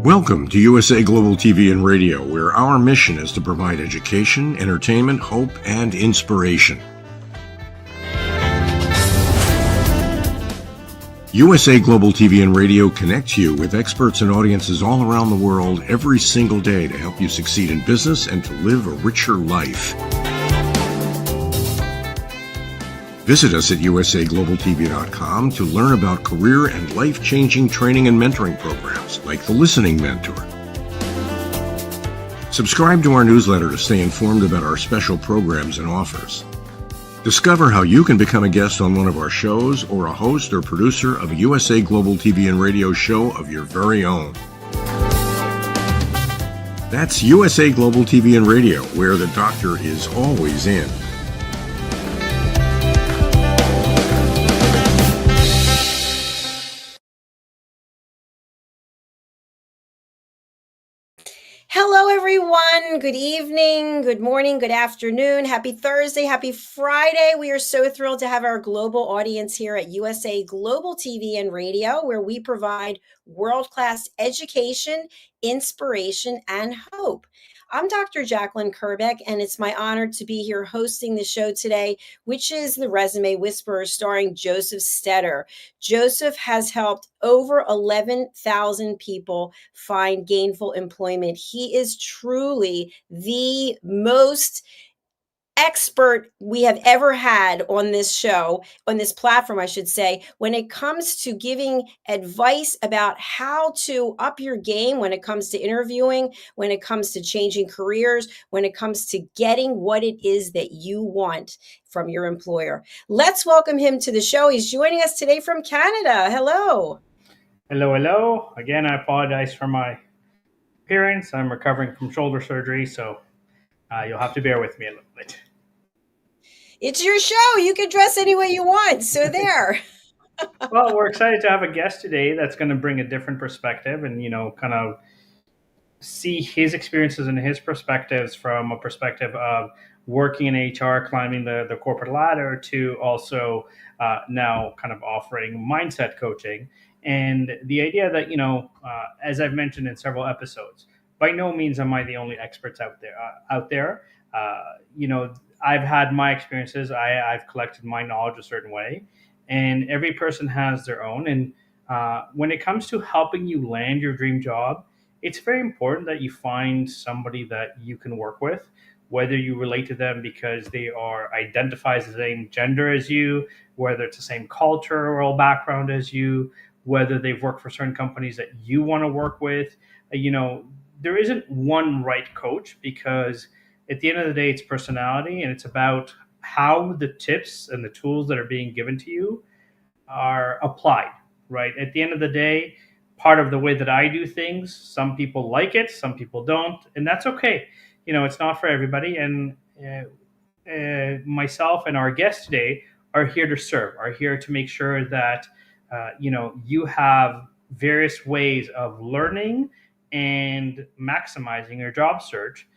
Welcome to USA Global TV and Radio, where our mission is to provide education, entertainment, hope, and inspiration. USA Global TV and Radio connects you with experts and audiences all around the world every single day to help you succeed in business and to live a richer life. Visit us at usaglobaltv.com to learn about career and life-changing training and mentoring programs like the Listening Mentor. Subscribe to our newsletter to stay informed about our special programs and offers. Discover how you can become a guest on one of our shows or a host or producer of a USA Global TV and Radio show of your very own. That's USA Global TV and Radio, where the doctor is always in. Hello, everyone. Good evening, good morning, good afternoon. Happy Thursday, happy Friday. We are so thrilled to have our global audience here at USA Global TV and Radio, where we provide world-class education, inspiration, and hope. I'm Dr. JACALYN KERBECK, and it's my honor to be here hosting the show today, which is The Resume Whisperer, starring Joseph STETTER. Joseph has helped over 11,000 people find gainful employment. He is truly the most expert we have ever had on this show, on this platform, I should say, when it comes to giving advice about how to up your game when it comes to interviewing, when it comes to changing careers, when it comes to getting what it is that you want from your employer. Let's welcome him to the show. He's joining us today from Canada. Hello. Hello. Again, I apologize for my appearance. I'm recovering from shoulder surgery, so you'll have to bear with me a little bit. It's your show. You can dress any way you want. So there. Well, we're excited to have a guest today that's going to bring a different perspective and, kind of see his experiences and his perspectives from a perspective of working in HR, climbing the corporate ladder, to also now kind of offering mindset coaching. And the idea that, as I've mentioned in several episodes, by no means am I the only experts out there. I've had my experiences. I've collected my knowledge a certain way, and every person has their own. And when it comes to helping you land your dream job, it's very important that you find somebody that you can work with, whether you relate to them because they are identify as the same gender as you, whether it's the same cultural background as you, whether they've worked for certain companies that you want to work with. There isn't one right coach, because at the end of the day, it's personality, and it's about how the tips and the tools that are being given to you are applied, right? At the end of the day, part of the way that I do things, some people like it, some people don't, and that's okay. It's not for everybody. And myself and our guest today are here to serve, are here to make sure that you have various ways of learning and maximizing your job search,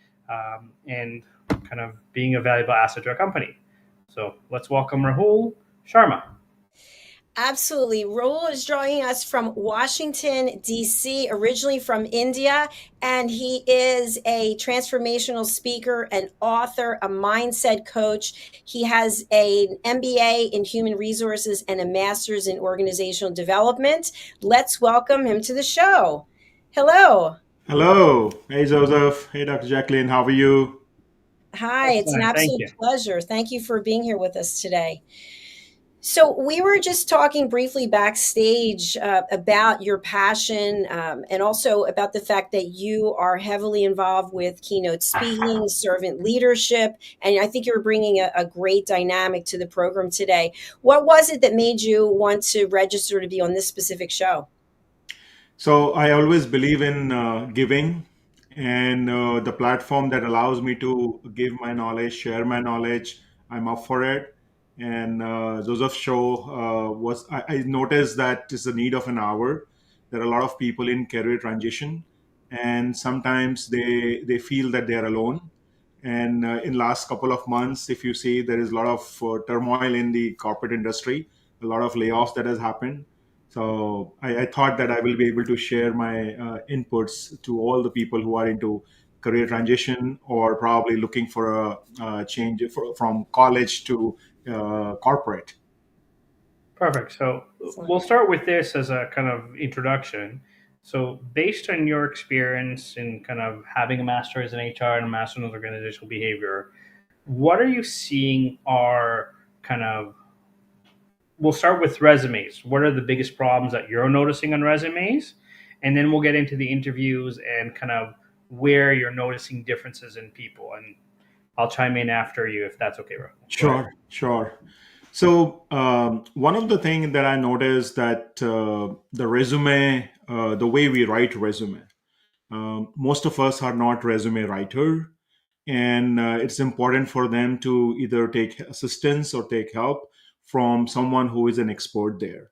and kind of being a valuable asset to a company. So let's welcome Rahul Sharma. Absolutely. Rahul is joining us from Washington, D.C., originally from India, and he is a transformational speaker, an author, a mindset coach. He has an MBA in human resources and a master's in organizational development. Let's welcome him to the show. Hello. Hello. Hey, Joseph. Hey, Dr. JACALYN. How are you? Hi, it's an Excellent. Thank absolute you. pleasure. Thank you for being here with us today. So we were just talking briefly backstage about your passion, and also about the fact that you are heavily involved with keynote speaking, servant leadership, and I think you're bringing a great dynamic to the program today. What was it that made you want to register to be on this specific show? So, I always believe in giving, and the platform that allows me to give my knowledge, share my knowledge, I'm up for it. And Joseph's show I noticed that it's a need of an hour. There are a lot of people in career transition, and sometimes they feel that they're alone. And in last couple of months, if you see, there is a lot of turmoil in the corporate industry, a lot of layoffs that has happened. So I thought that I will be able to share my inputs to all the people who are into career transition or probably looking for a change from college to corporate. Perfect. So Excellent. we'll start with this as a kind of introduction. So, based on your experience in kind of having a master's in HR and a master's in organizational behavior, what are you seeing are kind of, we'll start with resumes. What are the biggest problems that you're noticing on resumes? And then we'll get into the interviews and kind of where you're noticing differences in people. And I'll chime in after you if that's okay, Rahul. Go ahead. Sure, sure. So one of the things that I noticed that the resume, the way we write resume, most of us are not resume writer, and it's important for them to either take assistance or take help from someone who is an expert there.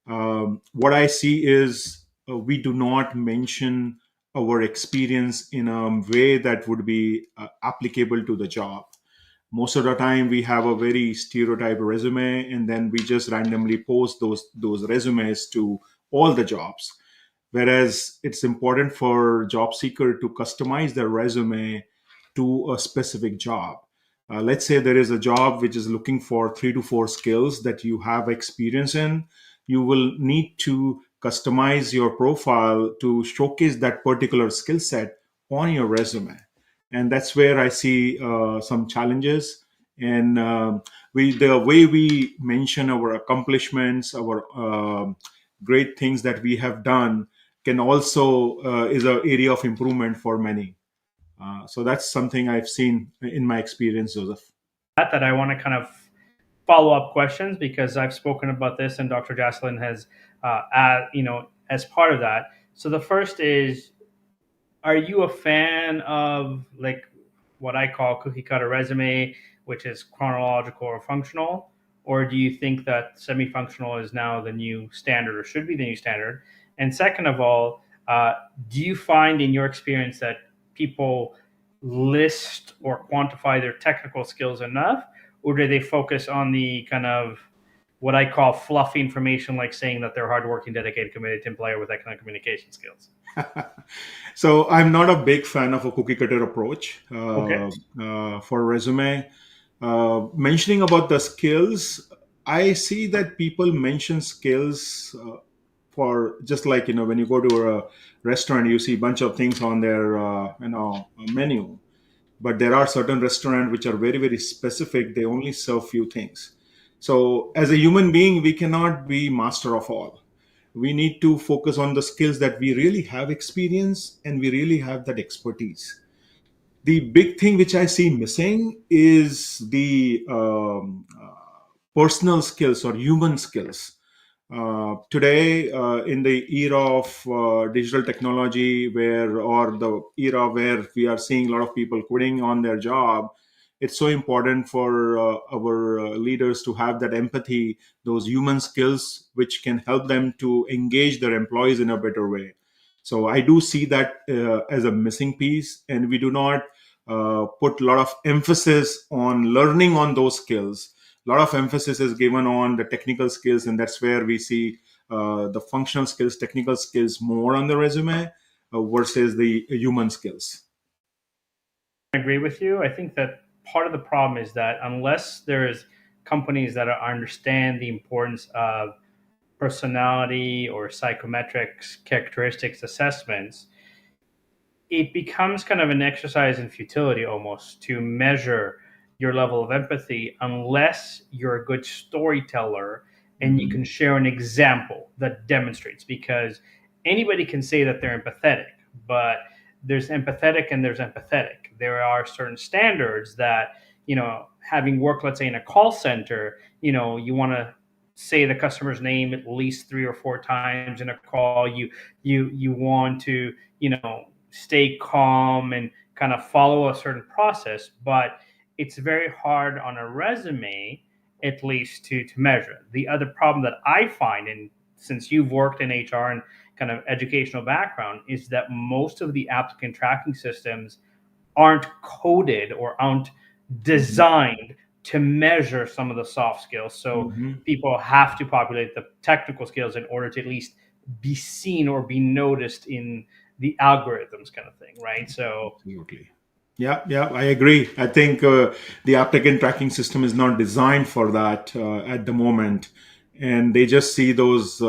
What I see is we do not mention our experience in a way that would be applicable to the job. Most of the time we have a very stereotyped resume, and then we just randomly post those resumes to all the jobs, whereas it's important for job seeker to customize their resume to a specific job. Let's say there is a job which is looking for 3 to 4 skills that you have experience in. You will need to customize your profile to showcase that particular skill set on your resume, and that's where I see some challenges. And the way we mention our accomplishments, our great things that we have done, can also is an area of improvement for many. So that's something I've seen in my experience, Joseph. That I want to kind of follow up questions because I've spoken about this and Dr. Jocelyn has, as part of that. So the first is, are you a fan of like what I call cookie cutter resume, which is chronological or functional? Or do you think that semi functional is now the new standard or should be the new standard? And second of all, do you find in your experience that people list or quantify their technical skills enough? Or do they focus on the kind of what I call fluffy information, like saying that they're hardworking, dedicated, committed team player with excellent communication skills? So I'm not a big fan of a cookie cutter approach Okay. for resume. Mentioning about the skills, I see that people mention skills for just like when you go to a restaurant, you see a bunch of things on their menu. But there are certain restaurants which are very very specific. They only serve few things. So as a human being, we cannot be master of all. We need to focus on the skills that we really have experience and we really have that expertise. The big thing which I see missing is the personal skills or human skills. Today, in the era of digital technology, where or the era where we are seeing a lot of people quitting on their job, it's so important for our leaders to have that empathy, those human skills, which can help them to engage their employees in a better way. So I do see that as a missing piece, and we do not put a lot of emphasis on learning on those skills. A lot of emphasis is given on the technical skills, and that's where we see the functional skills, technical skills more on the resume versus the human skills. I agree with you. I think that part of the problem is that unless there's companies that understand the importance of personality or psychometrics characteristics assessments, it becomes kind of an exercise in futility almost to measure your level of empathy unless you're a good storyteller and you can share an example that demonstrates, because anybody can say that they're empathetic, but there's empathetic and there's empathetic. There are certain standards that, having worked, let's say, in a call center, you want to say the customer's name at least 3 or 4 times in a call. You want to, stay calm and kind of follow a certain process, but it's very hard on a resume, at least to measure. The other problem that I find, and since you've worked in HR and kind of educational background, is that most of the applicant tracking systems aren't coded or aren't designed to measure some of the soft skills. So people have to populate the technical skills in order to at least be seen or be noticed in the algorithms, kind of thing, right? So Absolutely. Yeah, I agree. I think the applicant tracking system is not designed for that at the moment. And they just see those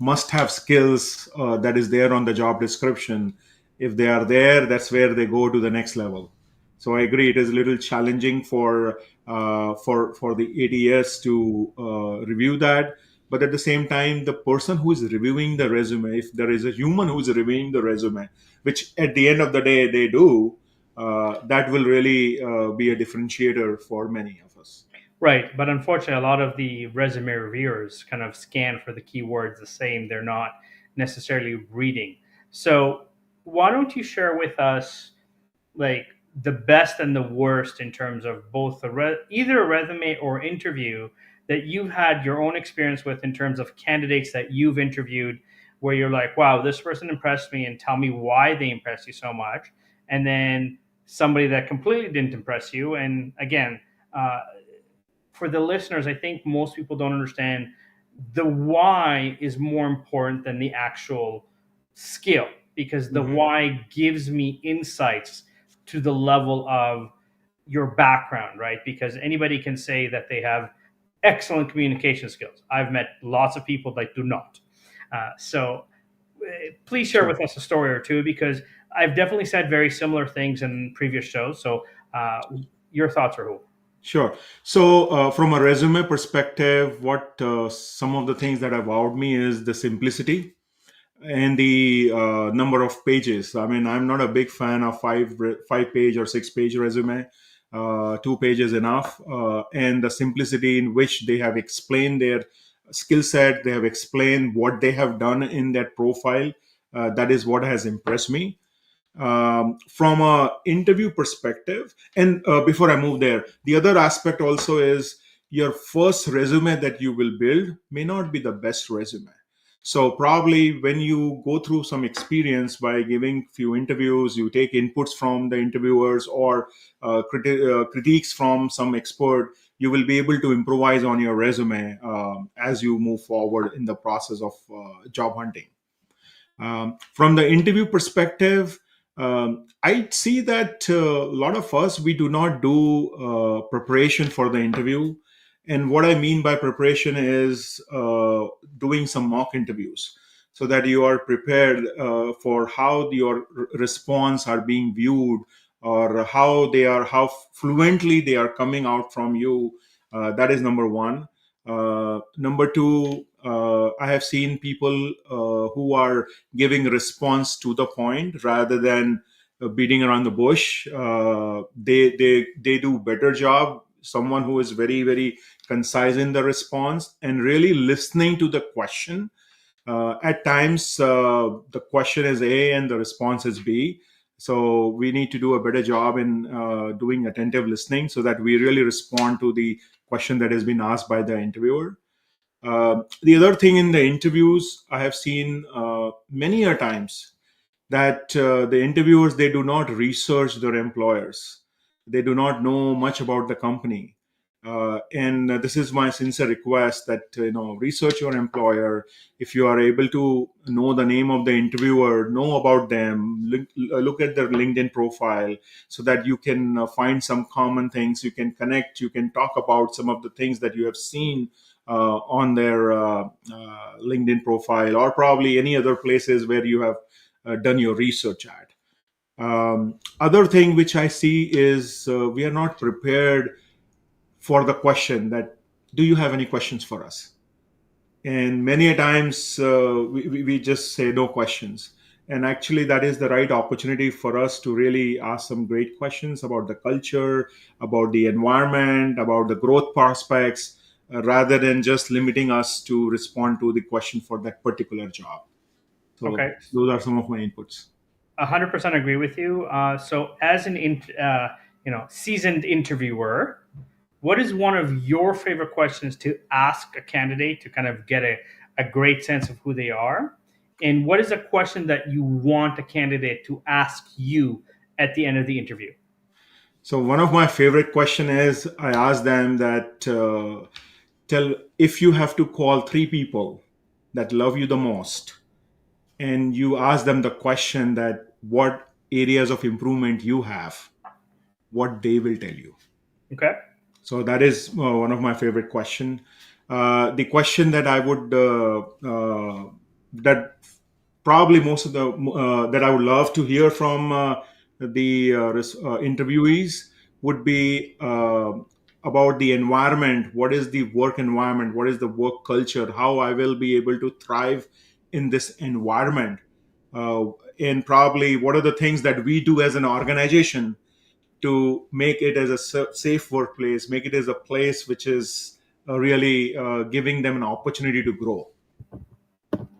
must have skills that is there on the job description. If they are there, that's where they go to the next level. So I agree. It is a little challenging for the ATS to review that. But at the same time, the person who is reviewing the resume, if there is a human who is reviewing the resume, which at the end of the day they do, that will really be a differentiator for many of us. right, but unfortunately, a lot of the resume reviewers kind of scan for the keywords the same. They're not necessarily reading. So why don't you share with us, like, the best and the worst in terms of both either a resume or interview that you've had your own experience with, in terms of candidates that you've interviewed, where you're like, wow, this person impressed me, and tell me why they impressed you so much. And then somebody that completely didn't impress you. And again, for the listeners, I think most people don't understand the why is more important than the actual skill, because the why gives me insights to the level of your background, right? Because anybody can say that they have excellent communication skills. I've met lots of people that do not. So please share with us a story or two, because I've definitely said very similar things in previous shows. So your thoughts, Rahul. Sure. So, from a resume perspective, what some of the things that have wowed me is the simplicity and the number of pages. I mean, I'm not a big fan of five page or 6 page resume. 2 pages enough, and the simplicity in which they have explained their skill set, they have explained what they have done in that profile. That is what has impressed me. From a interview perspective, and before I move there, the other aspect also is your first resume that you will build may not be the best resume. So probably when you go through some experience by giving few interviews, you take inputs from the interviewers or critiques from some expert, you will be able to improvise on your resume as you move forward in the process of job hunting. From the interview perspective, I see that a lot of us, we do not do preparation for the interview. And what I mean by preparation is doing some mock interviews so that you are prepared for how your response are being viewed, or how fluently they are coming out from you. That is number one. Number two, I have seen people who are giving response to the point rather than beating around the bush. They do better job. Someone who is very, very concise in the response and really listening to the question. At times, the question is A and the response is B. So we need to do a better job in doing attentive listening so that we really respond to the question that has been asked by the interviewer. The other thing in the interviews, I have seen many a times that the interviewers, they do not research their employers. They do not know much about the company. And this is my sincere request that research your employer. If you are able to know the name of the interviewer, know about them, look at their LinkedIn profile, so that you can find some common things. You can connect. You can talk about some of the things that you have seen on their LinkedIn profile, or probably any other places where you have done your research at. Other thing which I see is we are not prepared for the question that, do you have any questions for us? And many a times we just say no questions. And actually, that is the right opportunity for us to really ask some great questions about the culture, about the environment, about the growth prospects, rather than just limiting us to respond to the question for that particular job. So Okay. those are some of my inputs. 100% agree with you. So, as an seasoned interviewer, what is one of your favorite questions to ask a candidate to kind of get a great sense of who they are? And what is a question that you want a candidate to ask you at the end of the interview? So one of my favorite question is, I ask them that tell, if you have to call three people that love you the most, and you ask them the question that what areas of improvement you have, what they will tell you. Okay. So that is one of my favorite question. The question that I would that probably most of the that I would love to hear from the interviewees would be about the environment. What is the work environment? What is the work culture? How I will be able to thrive in this environment? And probably what are the things that we do as an organization to make it as a safe workplace, make it as a place which is really giving them an opportunity to grow.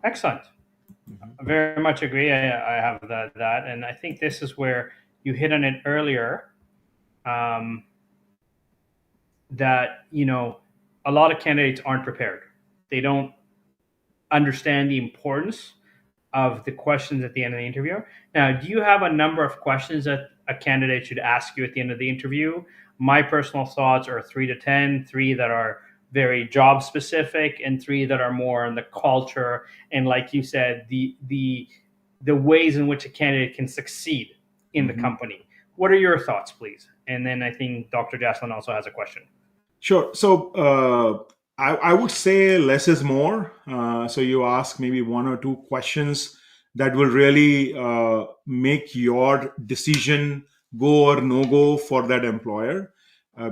Excellent. Very much agree. I have that, and I think this is where you hit on it earlier. That a lot of candidates aren't prepared. They don't understand the importance of the questions at the end of the interview. Now, do you have a number of questions that a candidate should ask you at the end of the interview? My personal thoughts are 3 to 10, 3 that are very job specific, and 3 that are more on the culture and, like you said, the ways in which a candidate can succeed in the company. What are your thoughts, please? And then I think Dr. JACALYN also has a question. Sure. So I would say less is more. So you ask maybe 1 or 2 questions that will really make your decision go or no go for that employer,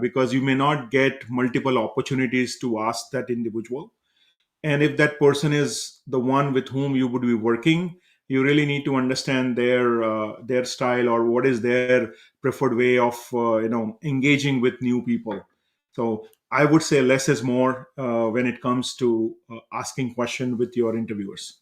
because you may not get multiple opportunities to ask that individual. And if that person is the one with whom you would be working, you really need to understand their style, or what is their preferred way of engaging with new people. So I would say less is more when it comes to asking question with your interviewers.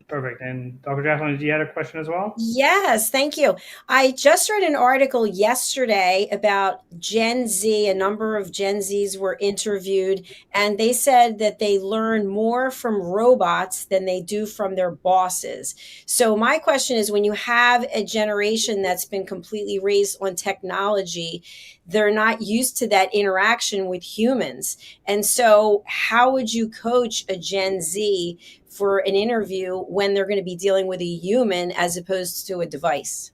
Perfect. And Dr. JACALYN, did you have a question as well? Yes, thank you. I just read an article yesterday about Gen Z. A number of Gen Zs were interviewed, and they said that they learn more from robots than they do from their bosses. So my question is, when you have a generation that's been completely raised on technology, they're not used to that interaction with humans. And so how would you coach a Gen Z for an interview when they're going to be dealing with a human as opposed to a device?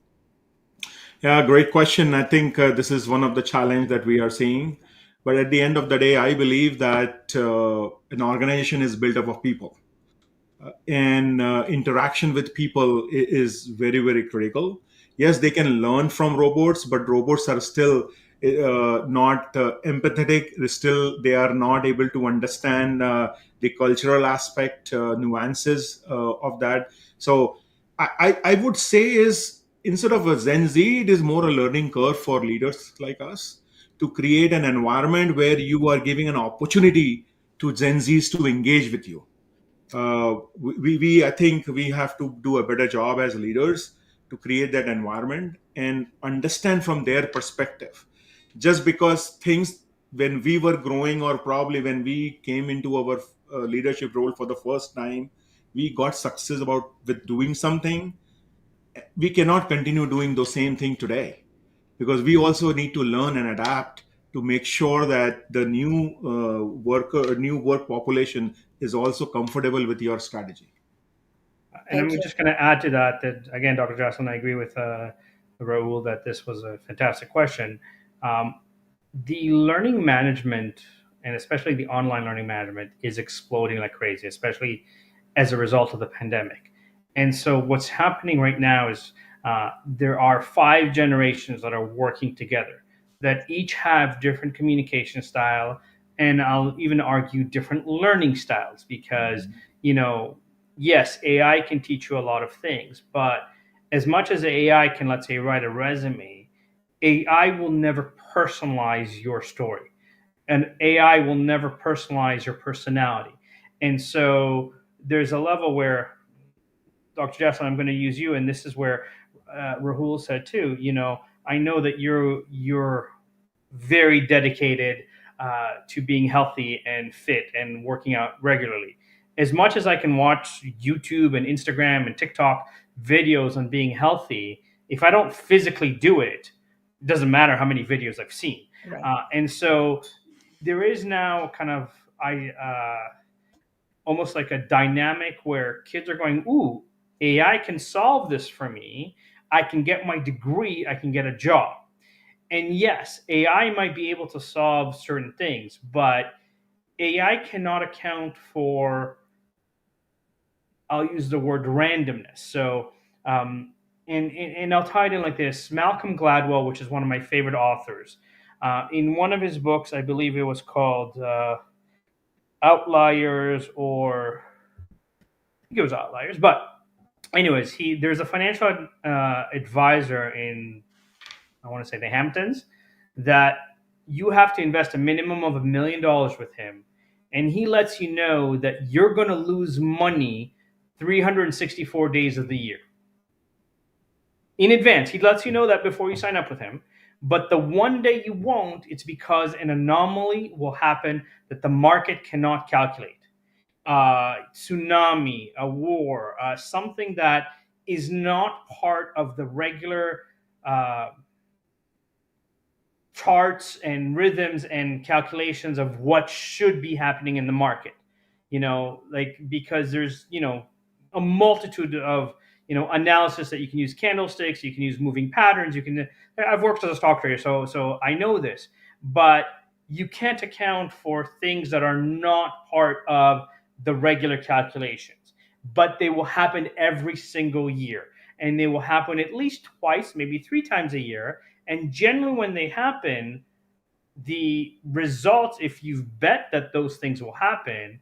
Yeah, great question. I think this is one of the challenge that we are seeing. But at the end of the day, I believe that an organization is built up of people. And interaction with people is very, very critical. Yes, they can learn from robots, but robots are still not empathetic. They are not able to understand the cultural aspect, nuances of that. So I would say is, instead of a Gen Z, it is more a learning curve for leaders like us to create an environment where you are giving an opportunity to Gen Zs to engage with you. I think we have to do a better job as leaders to create that environment and understand from their perspective. Just because things, when we were growing, or probably when we came into our leadership role for the first time, we got success about with doing something, we cannot continue doing the same thing today, because we also need to learn and adapt to make sure that the new work population is also comfortable with your strategy. And Thank I'm you. just going to add to that, again, Dr. Jocelyn, I agree with Rahul that this was a fantastic question. Um, the learning management, and especially the online learning management, is exploding like crazy, especially as a result of the pandemic. And so what's happening right now is there are 5 generations that are working together that each have different communication style, and I'll even argue different learning styles, because you know, yes, AI can teach you a lot of things, but as much as AI can, let's say, write a resume, AI will never personalize your story, and AI will never personalize your personality. And so there's a level where, Dr. Jocelyn, I'm going to use you, and this is where Rahul said too. You know, I know that you're very dedicated to being healthy and fit and working out regularly. As much as I can watch YouTube and Instagram and TikTok videos on being healthy, if I don't physically do it, it doesn't matter how many videos I've seen. Right. And so there is now kind of almost like a dynamic where kids are going, "Ooh, AI can solve this for me. I can get my degree. I can get a job." And yes, AI might be able to solve certain things, but AI cannot account for, I'll use the word randomness. So, and I'll tie it in like this. Malcolm Gladwell, which is one of my favorite authors, in one of his books, I believe it was called Outliers, or I think it was Outliers. But anyways, there's a financial advisor in, I want to say, the Hamptons, that you have to invest a minimum of $1 million with him, and he lets you know that you're going to lose money 364 days of the year in advance. He lets you know that before you sign up with him. But the one day you won't, it's because an anomaly will happen that the market cannot calculate. Tsunami, a war, something that is not part of the regular charts and rhythms and calculations of what should be happening in the market. Like, because there's, a multitude of, analysis that you can use: candlesticks, you can use moving patterns, I've worked as a stock trader, so I know this. But you can't account for things that are not part of the regular calculations, but they will happen every single year, and they will happen at least twice, maybe 3 times a year. And generally, when they happen, the results, if you've bet that those things will happen,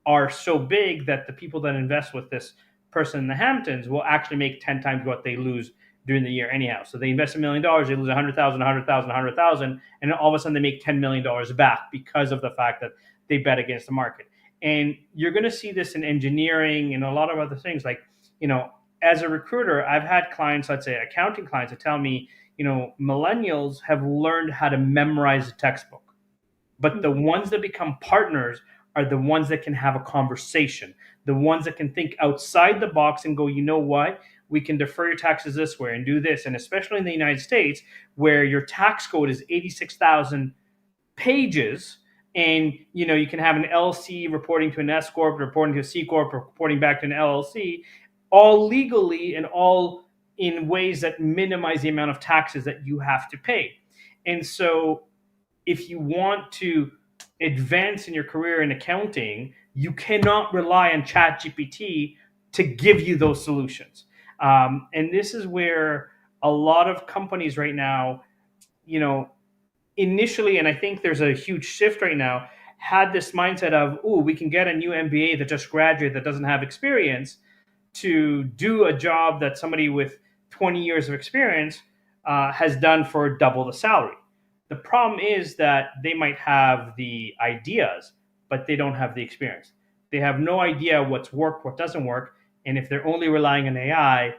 are so big that the people that invest with this person in the Hamptons will actually make 10 times what they lose during the year anyhow. So they invest $1 million, they lose 100,000, 100,000, 100,000, and all of a sudden they make $10 million back because of the fact that they bet against the market. And you're going to see this in engineering and a lot of other things. Like, as a recruiter, I've had clients, let's say accounting clients, that tell me, millennials have learned how to memorize a textbook, but the ones that become partners are the ones that can have a conversation, the ones that can think outside the box and go, you know what, we can defer your taxes this way and do this. And especially in the United States, where your tax code is 86,000 pages, and you can have an LLC reporting to an S corp, reporting to a C corp, reporting back to an LLC, all legally and all in ways that minimize the amount of taxes that you have to pay. And so if you want to advance in your career in accounting, you cannot rely on ChatGPT to give you those solutions. And this is where a lot of companies right now, initially, and I think there's a huge shift right now, had this mindset of, oh, we can get a new MBA that just graduated that doesn't have experience to do a job that somebody with 20 years of experience has done for double the salary. The problem is that they might have the ideas, but they don't have the experience. They have no idea what's worked, what doesn't work. And if they're only relying on AI,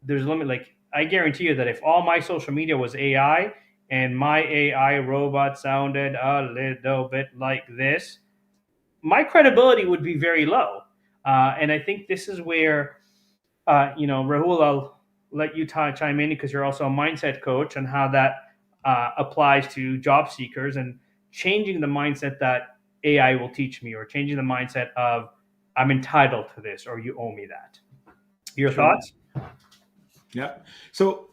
there's a limit. Like, I guarantee you that if all my social media was AI and my AI robot sounded a little bit like this, my credibility would be very low. And I think this is where, Rahul, I'll let you chime in because you're also a mindset coach and how that applies to job seekers and changing the mindset that AI will teach me, or changing the mindset of I'm entitled to this or you owe me that. Your Sure. thoughts? Yeah. So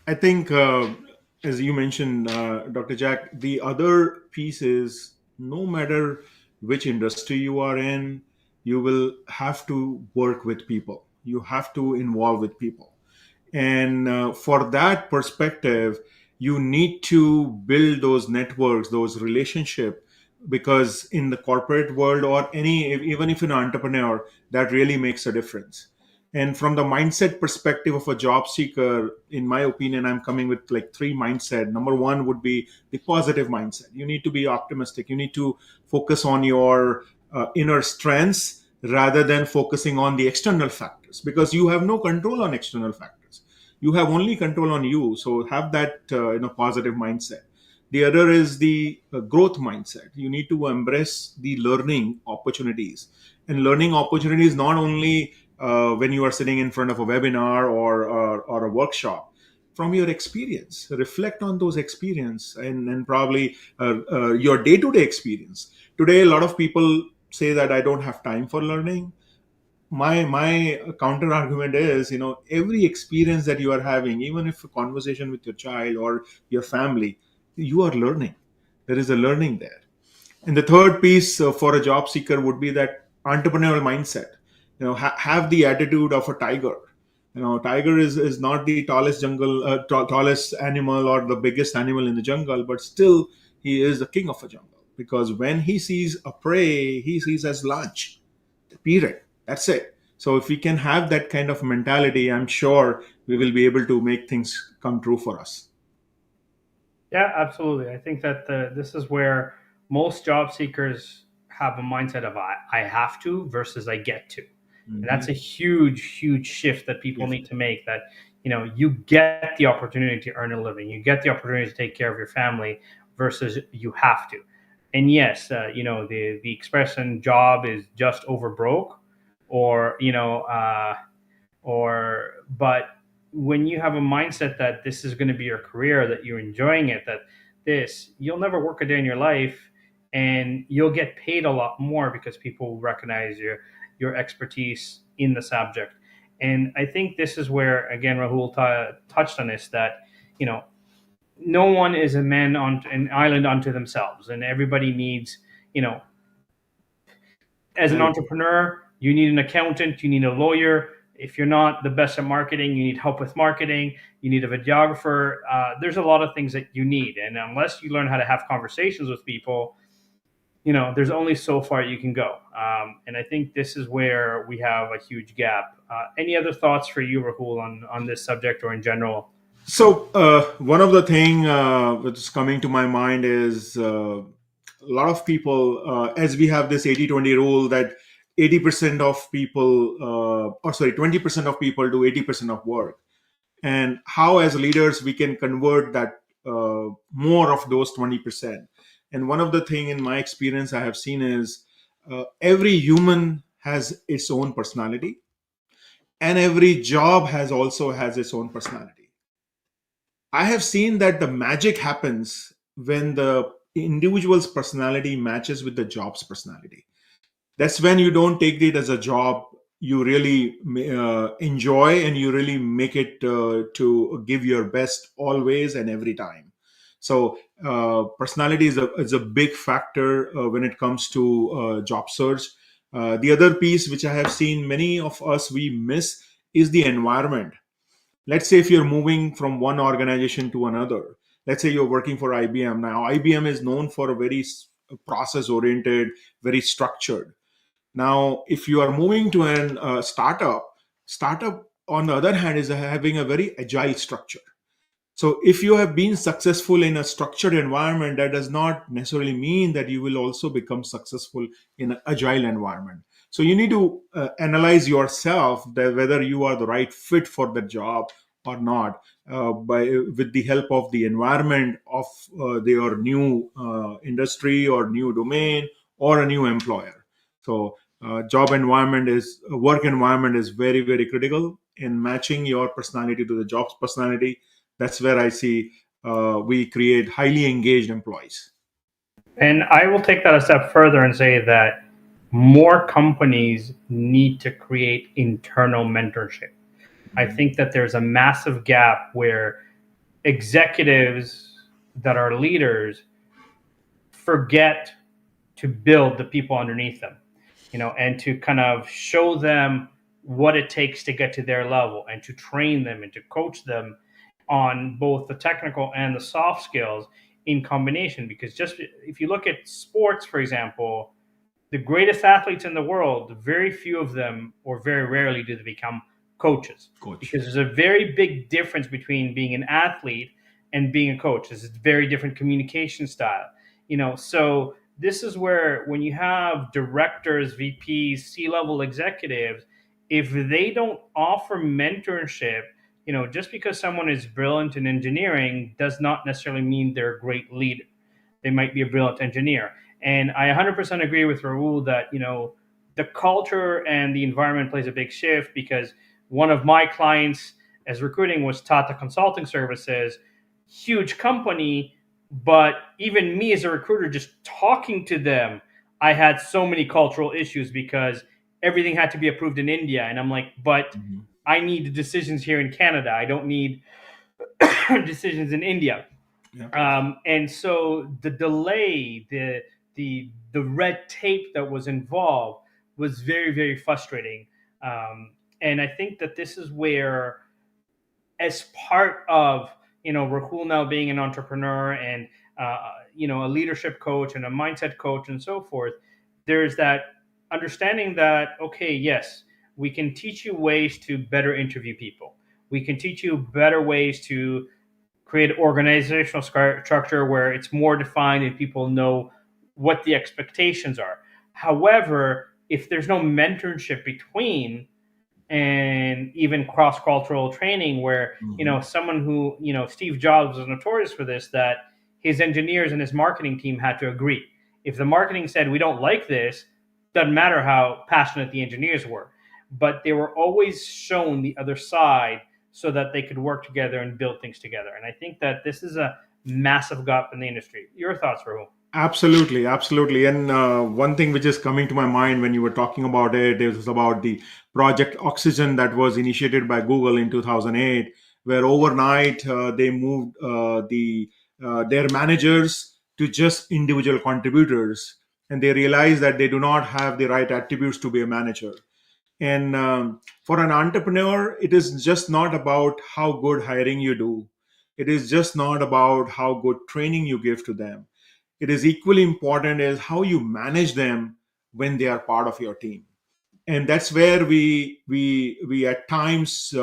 I think, as you mentioned, Dr. Jack, the other piece is no matter which industry you are in, you will have to work with people. You have to involve with people. And for that perspective, you need to build those networks, those relationship, because in the corporate world or any, even if you're an entrepreneur, that really makes a difference. And from the mindset perspective of a job seeker, in my opinion, I'm coming with like three mindset. Number one would be the positive mindset. You need to be optimistic. You need to focus on your inner strengths rather than focusing on the external factors, because you have no control on external factors. You have only control on you. So have that positive mindset. The other is the growth mindset. You need to embrace the learning opportunities. And learning opportunities not only when you are sitting in front of a webinar or a workshop. From your experience, reflect on those experience, and probably your day-to-day experience. Today, a lot of people say that I don't have time for learning. My counter argument is, every experience that you are having, even if a conversation with your child or your family, you are learning. There is a learning there. And the third piece for a job seeker would be that entrepreneurial mindset. Have the attitude of a tiger. Tiger is not the tallest tallest animal or the biggest animal in the jungle, but still he is the king of a jungle, because when he sees a prey, he sees as lunch. Period. That's it. So if we can have that kind of mentality, I'm sure we will be able to make things come true for us. Yeah, absolutely. I think that this is where most job seekers have a mindset of I have to versus I get to. And that's Mhm. a huge, huge shift that people Yes. need to make, that, you get the opportunity to earn a living. You get the opportunity to take care of your family versus you have to. And yes, the expression job is just over broke, or, but when you have a mindset that this is going to be your career, that you're enjoying it, that you'll never work a day in your life, and you'll get paid a lot more because people will recognize your expertise in the subject. And I think this is where, again, Rahul touched on this, that you know no one is a man on an island unto themselves, and everybody needs, as an Help. entrepreneur, you need an accountant, you need a lawyer. If you're not the best at marketing, you need help with marketing, you need a videographer. There's a lot of things that you need. And unless you learn how to have conversations with people, there's only so far you can go. And I think this is where we have a huge gap. Any other thoughts for you, Rahul, on this subject or in general? So one of the thing which is coming to my mind is a lot of people, as we have this 80-20 rule, that 80% of people, or sorry, 20% of people do 80% of work. And how as leaders we can convert that more of those 20%. And one of the thing in my experience I have seen is every human has its own personality, and every job has its own personality. I have seen that the magic happens when the individual's personality matches with the job's personality. That's when you don't take it as a job. You really enjoy, and you really make it to give your best always and every time. So personality is a big factor when it comes to job search. The other piece which I have seen many of us we miss is the environment. Let's say if you're moving from one organization to another. Let's say you're working for IBM. Now IBM is known for a very process oriented, very structured. Now, if you are moving to an startup on the other hand is having a very agile structure. So if you have been successful in a structured environment, that does not necessarily mean that you will also become successful in an agile environment. So you need to analyze yourself that whether you are the right fit for the job or not, with the help of the environment of their new industry or new domain or a new employer. So work environment is very, very critical in matching your personality to the job's personality. That's where I see we create highly engaged employees. And I will take that a step further and say that more companies need to create internal mentorship. I think that there's a massive gap where executives that are leaders forget to build the people underneath them, and to kind of show them what it takes to get to their level and to train them and to coach them on both the technical and the soft skills in combination. Because just if you look at sports, for example, the greatest athletes in the world, very few of them, or very rarely, do they become coaches. Because there's a very big difference between being an athlete and being a coach. There's a very different communication style. So this is where, when you have directors, VPs, C-level executives, if they don't offer mentorship, just because someone is brilliant in engineering does not necessarily mean they're a great leader. They might be a brilliant engineer. And I 100% agree with Rahul that, the culture and the environment plays a big shift, because one of my clients as recruiting was Tata Consulting Services, huge company, but even me as a recruiter, just talking to them, I had so many cultural issues because everything had to be approved in India. And I'm like, but I need the decisions here in Canada. I don't need decisions in India. Yeah. And so the delay, the red tape that was involved was very, very frustrating. And I think that this is where, as part of, Rahul now being an entrepreneur and a leadership coach and a mindset coach and so forth, there's that understanding that, okay, yes, we can teach you ways to better interview people. We can teach you better ways to create organizational structure where it's more defined and people know what the expectations are. However, if there's no mentorship between, and even cross-cultural training where, someone who, Steve Jobs was notorious for this, that his engineers and his marketing team had to agree. If the marketing said, we don't like this, doesn't matter how passionate the engineers were, but they were always shown the other side so that they could work together and build things together. And I think that this is a massive gap in the industry. Your thoughts, Rahul? Absolutely, absolutely. And one thing which is coming to my mind when you were talking about it is about the Project Oxygen that was initiated by Google in 2008, where overnight they moved their managers to just individual contributors, and they realized that they do not have the right attributes to be a manager. And for an entrepreneur, it is just not about how good hiring you do. It is just not about how good training you give to them. It is equally important is how you manage them when they are part of your team. And that's where we at times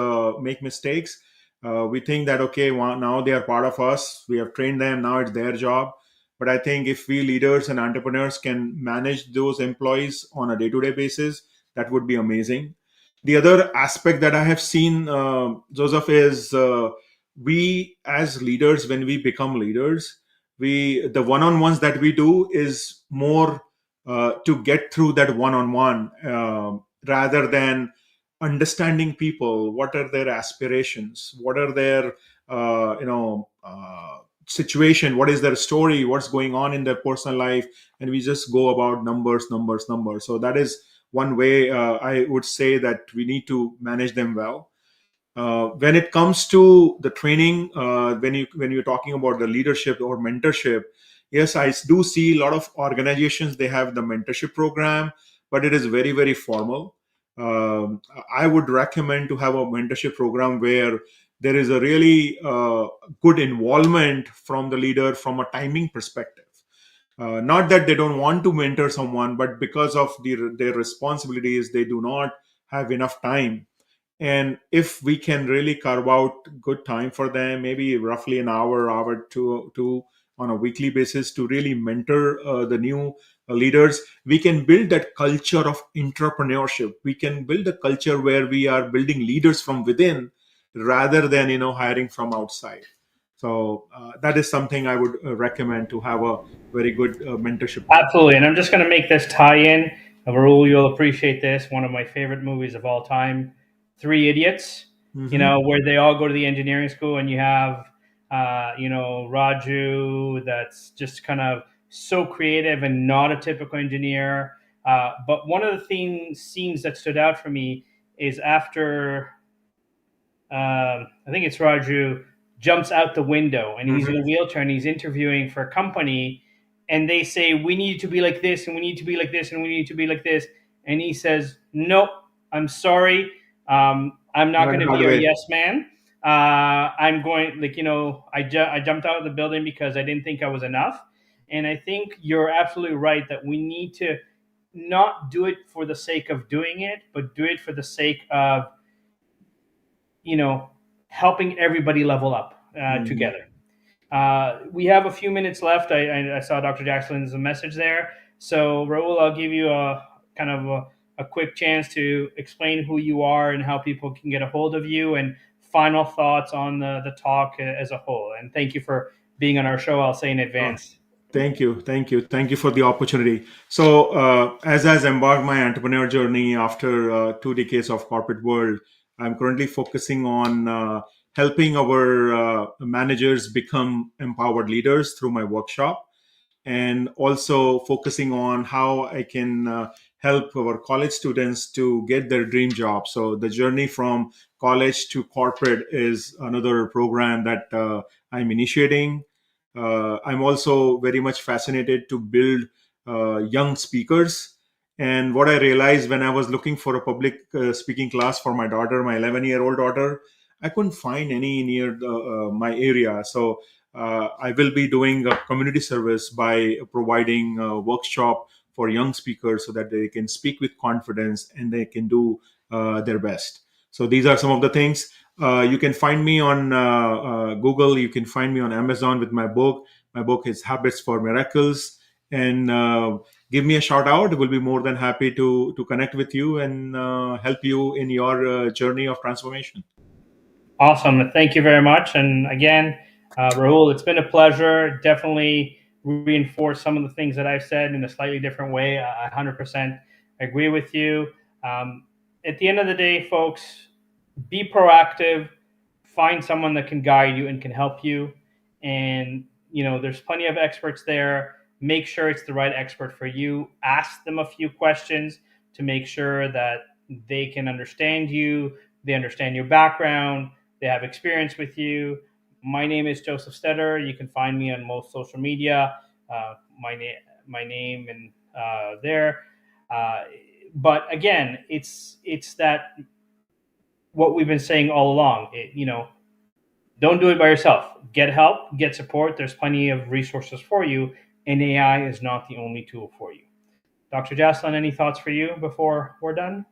make mistakes. We think that, okay, well, now they are part of us. We have trained them. Now it's their job. But I think if we leaders and entrepreneurs can manage those employees on a day-to-day basis, that would be amazing. The other aspect that I have seen, Joseph, is we as leaders, when we become leaders, the one-on-ones that we do is more to get through that one-on-one rather than understanding people. What are their aspirations? What are their situation? What is their story? What's going on in their personal life? And we just go about numbers. So that is one way I would say that we need to manage them well. When it comes to the training, when you're talking about the leadership or mentorship, yes, I do see a lot of organizations, they have the mentorship program, but it is very, very formal. I would recommend to have a mentorship program where there is a really good involvement from the leader from a timing perspective. Not that they don't want to mentor someone, but because of their responsibilities, they do not have enough time. And if we can really carve out good time for them, maybe roughly an hour two on a weekly basis to really mentor the new leaders, we can build that culture of entrepreneurship. We can build a culture where we are building leaders from within, rather than hiring from outside. So that is something I would recommend, to have a very good mentorship team. Absolutely. And I'm just going to make this tie in. Rahul, you'll appreciate this. One of my favorite movies of all time, Three Idiots, where they all go to the engineering school, and you have, Raju, that's just kind of so creative and not a typical engineer. But one of the scenes that stood out for me is after, I think it's Raju, jumps out the window and he's in a wheelchair and he's interviewing for a company, and they say, we need to be like this, and we need to be like this, and we need to be like this. And he says, nope, I'm sorry. I'm not going to be a yes man. I'm going, I jumped out of the building because I didn't think I was enough. And I think you're absolutely right that we need to not do it for the sake of doing it, but do it for the sake of, helping everybody level up together. We have a few minutes left. I saw Dr. JACALYN's message there. So, Rahul, I'll give you a kind of a quick chance to explain who you are and how people can get a hold of you, and final thoughts on the talk as a whole. And thank you for being on our show, I'll say in advance. Thank you for the opportunity. So as I embarked my entrepreneur journey after 2 decades of corporate world, I'm currently focusing on helping our managers become empowered leaders through my workshop, and also focusing on how I can help our college students to get their dream job. So the journey from college to corporate is another program that I'm initiating. I'm also very much fascinated to build young speakers. And what I realized when I was looking for a public speaking class for my daughter, my 11-year-old daughter, I couldn't find any near my area. So I will be doing a community service by providing a workshop for young speakers so that they can speak with confidence and they can do their best. So these are some of the things. You can find me on Google. You can find me on Amazon with my book. My book is Habits for Miracles. And give me a shout out. We'll be more than happy to connect with you and help you in your journey of transformation. Awesome. Thank you very much. And again, Rahul, it's been a pleasure. Definitely reinforce some of the things that I've said in a slightly different way. I 100% agree with you. At the end of the day, folks, be proactive, find someone that can guide you and can help you. And, there's plenty of experts there. Make sure it's the right expert for you. Ask them a few questions to make sure that they can understand you, they understand your background, they have experience with you. My name is Joseph STETTER. You can find me on most social media. My name and there. But again, it's that what we've been saying all along. Don't do it by yourself. Get help, get support. There's plenty of resources for you, and AI is not the only tool for you. Dr. JACALYN, any thoughts for you before we're done?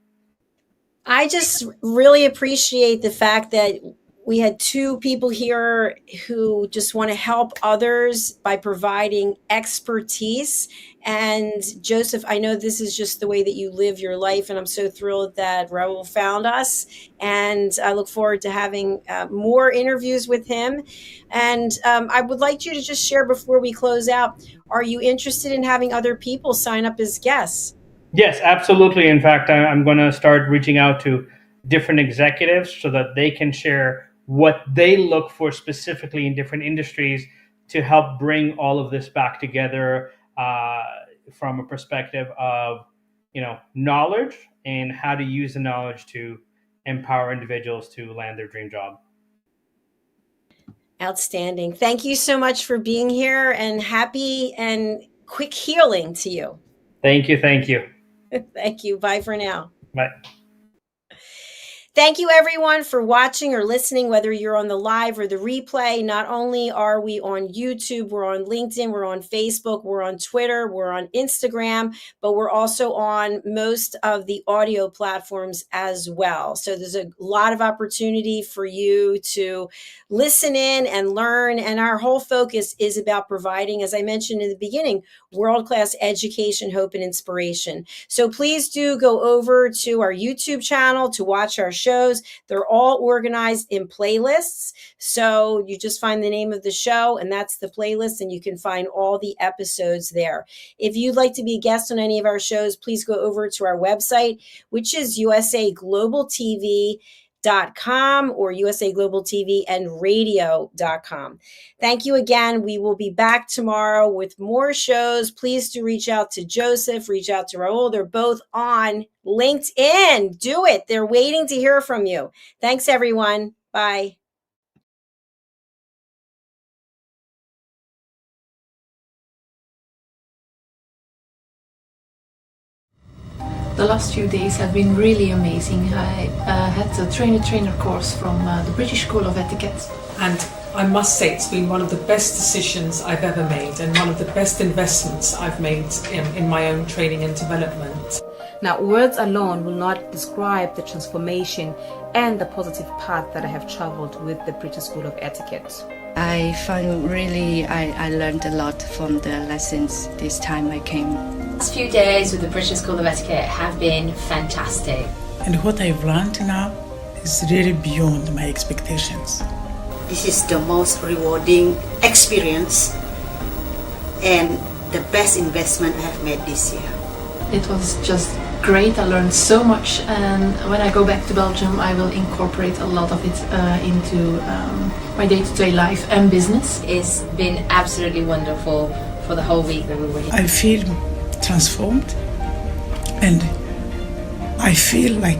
I just really appreciate the fact that we had two people here who just want to help others by providing expertise. And Joseph, I know this is just the way that you live your life, and I'm so thrilled that Rahul found us. And I look forward to having more interviews with him. And I would like you to just share before we close out, are you interested in having other people sign up as guests? Yes, absolutely. In fact, I'm going to start reaching out to different executives so that they can share what they look for specifically in different industries to help bring all of this back together from a perspective of, knowledge and how to use the knowledge to empower individuals to land their dream job. Outstanding. Thank you so much for being here, and happy and quick healing to you. Thank you. Thank you. Thank you. Bye for now. Bye. Thank you, everyone, for watching or listening, whether you're on the live or the replay. Not only are we on YouTube, we're on LinkedIn, we're on Facebook, we're on Twitter, we're on Instagram, but we're also on most of the audio platforms as well. So there's a lot of opportunity for you to listen in and learn. And our whole focus is about providing, as I mentioned in the beginning, world-class education, hope, and inspiration. So please do go over to our YouTube channel to watch our shows. They're all organized in playlists. So you just find the name of the show, and that's the playlist, and you can find all the episodes there. If you'd like to be a guest on any of our shows, please go over to our website, which is usaglobaltv.com or usaglobaltvandradio.com. Thank you again. We will be back tomorrow with more shows. Please do reach out to Joseph, reach out to Rahul. They're both on LinkedIn. Do it. They're waiting to hear from you. Thanks, everyone. Bye. The last few days have been really amazing. I had a trainer course from the British School of Etiquette. And I must say it's been one of the best decisions I've ever made and one of the best investments I've made in my own training and development. Now, words alone will not describe the transformation and the positive path that I have traveled with the British School of Etiquette. I find really I learned a lot from the lessons this time I came. The last few days with the British School of Etiquette have been fantastic. And what I've learned now is really beyond my expectations. This is the most rewarding experience and the best investment I have made this year. It was just great. I learned so much, and when I go back to Belgium I will incorporate a lot of it into my day-to-day life and business. It's been absolutely wonderful for the whole week that we were here. I feel transformed, and I feel like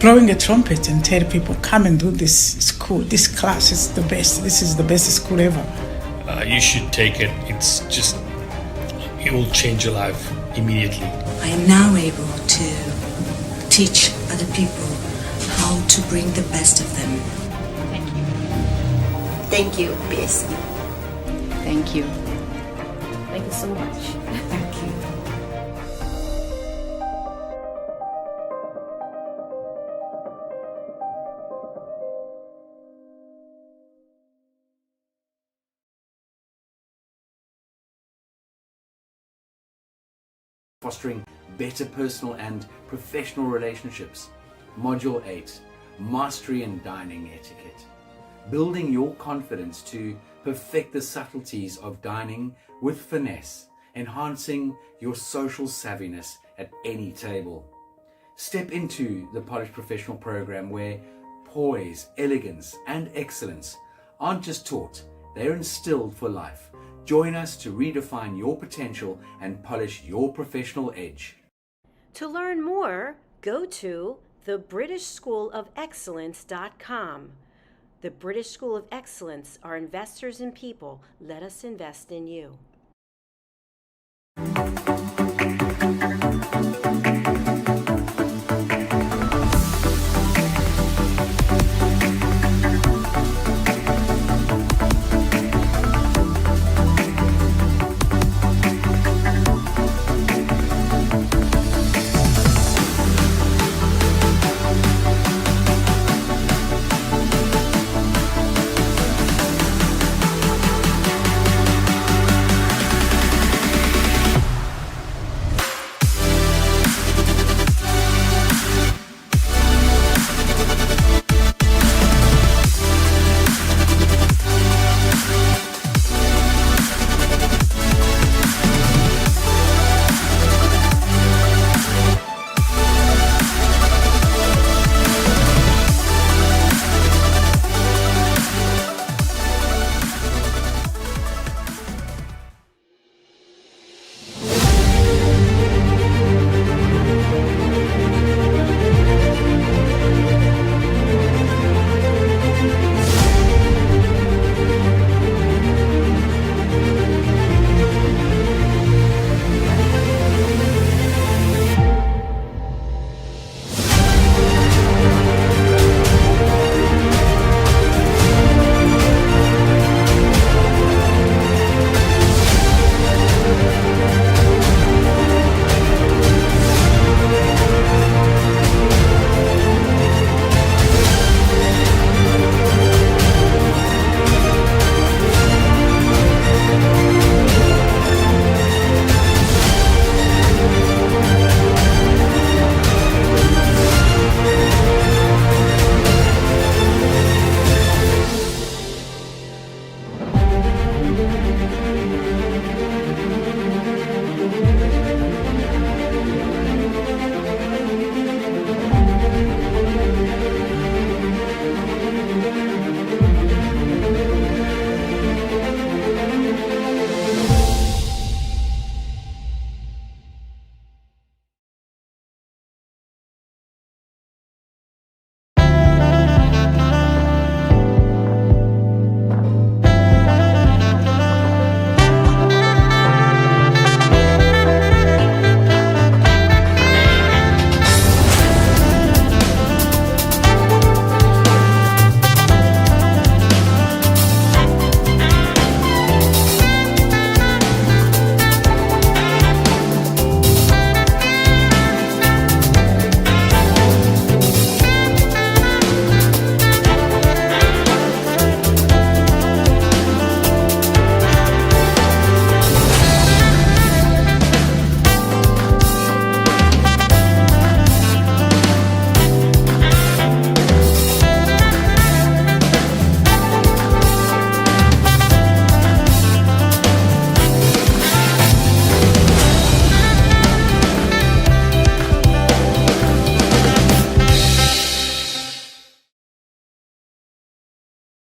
blowing a trumpet and tell people, come and do this school. This class is the best. This is the best school ever. You should take it. It will change your life immediately. I am now able to teach other people how to bring the best of them. Thank you. Thank you, BSc. Thank you. Thank you so much. Thank you. Fostering better personal and professional relationships. Module 8, Mastery in Dining Etiquette. Building your confidence to perfect the subtleties of dining with finesse, enhancing your social savviness at any table. Step into the Polished Professional program where poise, elegance, and excellence aren't just taught, they're instilled for life. Join us to redefine your potential and polish your professional edge. To learn more, go to thebritishschoolofexcellence.com. The British School of Excellence are investors in people. Let us invest in you.